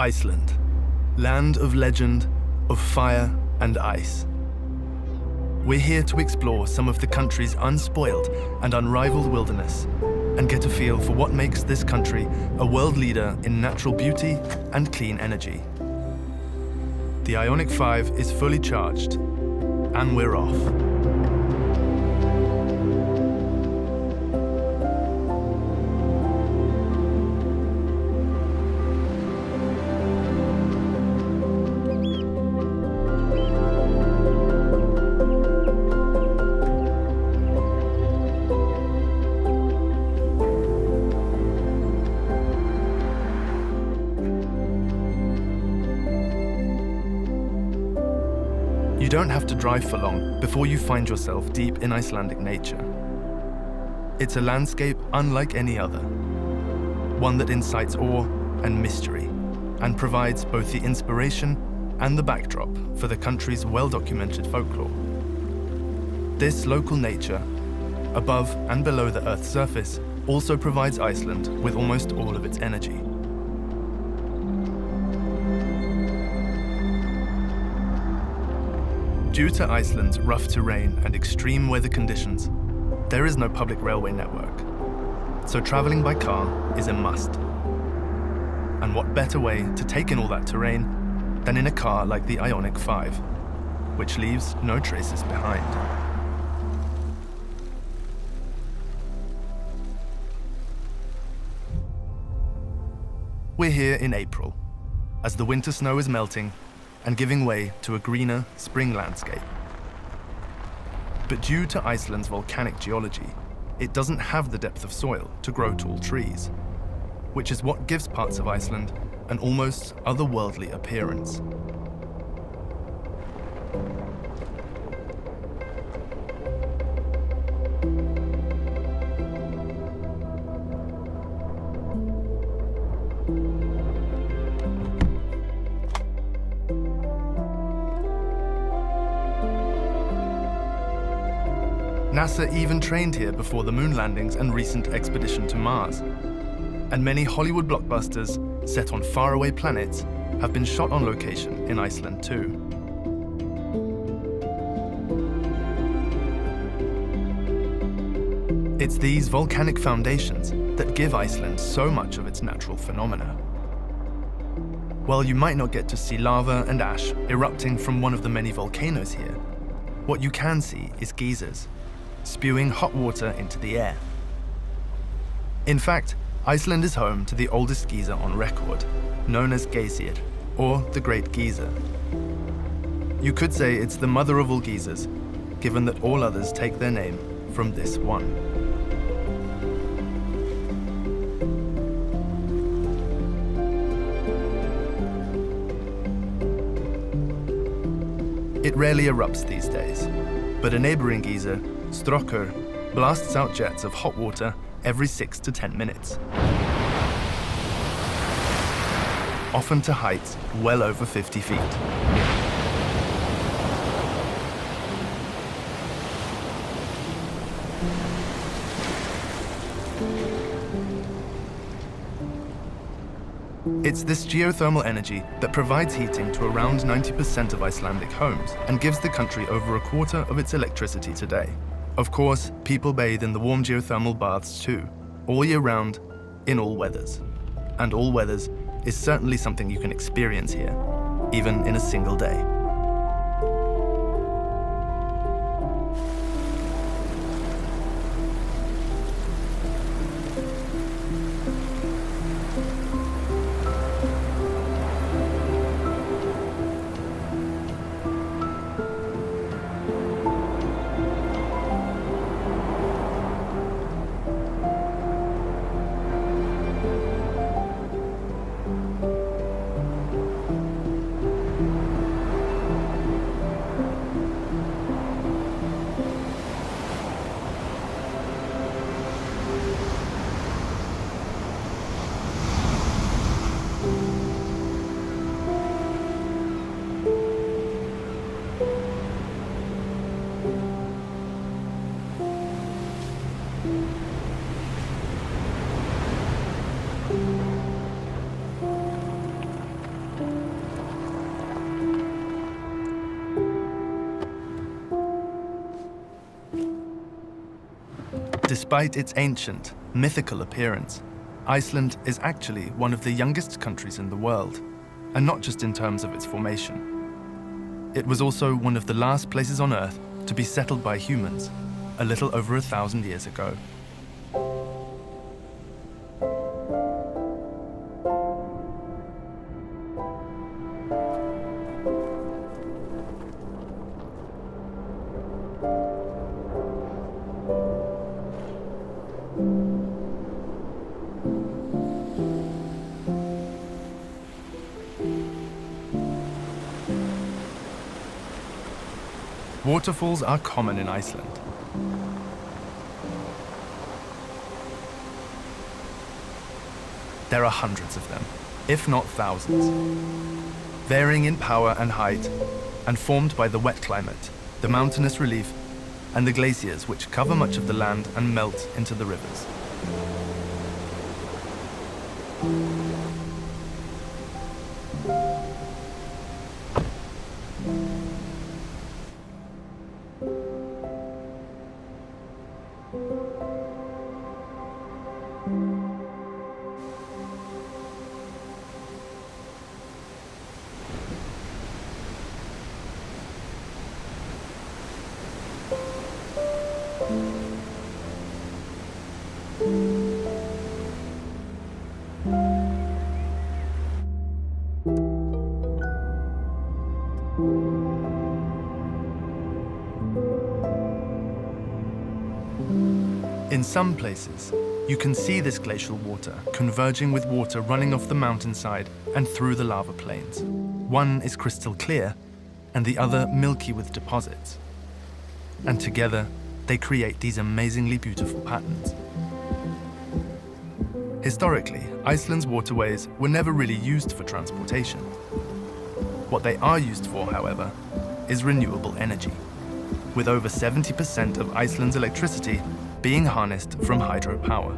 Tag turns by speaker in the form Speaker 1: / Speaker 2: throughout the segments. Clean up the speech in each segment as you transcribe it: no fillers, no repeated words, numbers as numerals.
Speaker 1: Iceland, land of legend, of fire and ice. We're here to explore some of the country's unspoiled and unrivaled wilderness and get a feel for what makes this country a world leader in natural beauty and clean energy. The IONIQ 5 is fully charged, and we're off. You don't have to drive for long before you find yourself deep in Icelandic nature. It's a landscape unlike any other, one that incites awe and mystery, and provides both the inspiration and the backdrop for the country's well-documented folklore. This local nature, above and below the Earth's surface, also provides Iceland with almost all of its energy. Due to Iceland's rough terrain and extreme weather conditions, there is no public railway network, so traveling by car is a must. And what better way to take in all that terrain than in a car like the IONIQ 5, which leaves no traces behind. We're here in April, as the winter snow is melting and giving way to a greener spring landscape. But due to Iceland's volcanic geology, it doesn't have the depth of soil to grow tall trees, which is what gives parts of Iceland an almost otherworldly appearance. NASA even trained here before the moon landings and recent expedition to Mars. And many Hollywood blockbusters set on faraway planets have been shot on location in Iceland too. It's these volcanic foundations that give Iceland so much of its natural phenomena. While you might not get to see lava and ash erupting from one of the many volcanoes here, what you can see is geysers, spewing hot water into the air. In fact, Iceland is home to the oldest geyser on record, known as Geysir, or the Great Geyser. You could say it's the mother of all geysers, given that all others take their name from this one. It rarely erupts these days, but a neighboring geyser, Strokkur, blasts out jets of hot water every 6 to 10 minutes. Often to heights well over 50 feet. It's this geothermal energy that provides heating to around 90% of Icelandic homes and gives the country over a quarter of its electricity today. Of course, people bathe in the warm geothermal baths too, all year round, in all weathers. And all weathers is certainly something you can experience here, even in a single day. Despite its ancient, mythical appearance, Iceland is actually one of the youngest countries in the world, and not just in terms of its formation. It was also one of the last places on Earth to be settled by humans, a little over 1,000 years ago. Waterfalls are common in Iceland. There are hundreds of them, if not thousands, varying in power and height, and formed by the wet climate, the mountainous relief, and the glaciers which cover much of the land and melt into the rivers. In some places, you can see this glacial water converging with water running off the mountainside and through the lava plains. One is crystal clear, and the other milky with deposits. And together, they create these amazingly beautiful patterns. Historically, Iceland's waterways were never really used for transportation. What they are used for, however, is renewable energy, with over 70% of Iceland's electricity being harnessed from hydropower.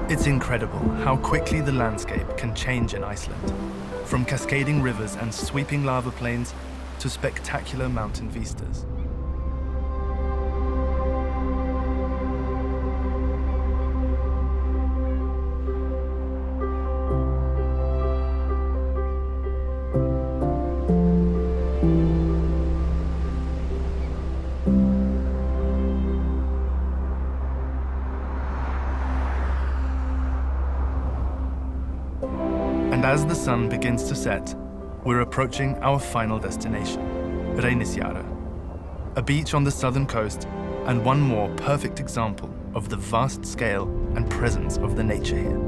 Speaker 1: It's incredible how quickly the landscape can change in Iceland, from cascading rivers and sweeping lava plains to spectacular mountain vistas. And as the sun begins to set, we're approaching our final destination, Reynisfjara, a beach on the southern coast and one more perfect example of the vast scale and presence of the nature here.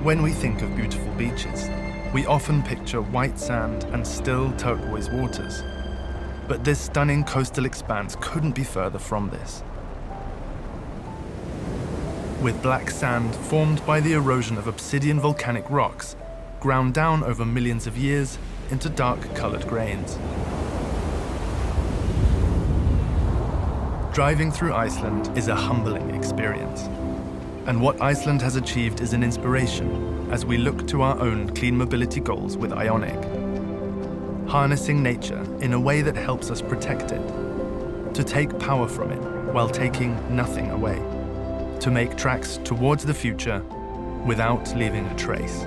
Speaker 1: When we think of beautiful beaches, we often picture white sand and still turquoise waters. But this stunning coastal expanse couldn't be further from this. With black sand formed by the erosion of obsidian volcanic rocks, ground down over millions of years into dark-colored grains. Driving through Iceland is a humbling experience. And what Iceland has achieved is an inspiration as we look to our own clean mobility goals with IONIQ. Harnessing nature in a way that helps us protect it, to take power from it while taking nothing away, to make tracks towards the future without leaving a trace.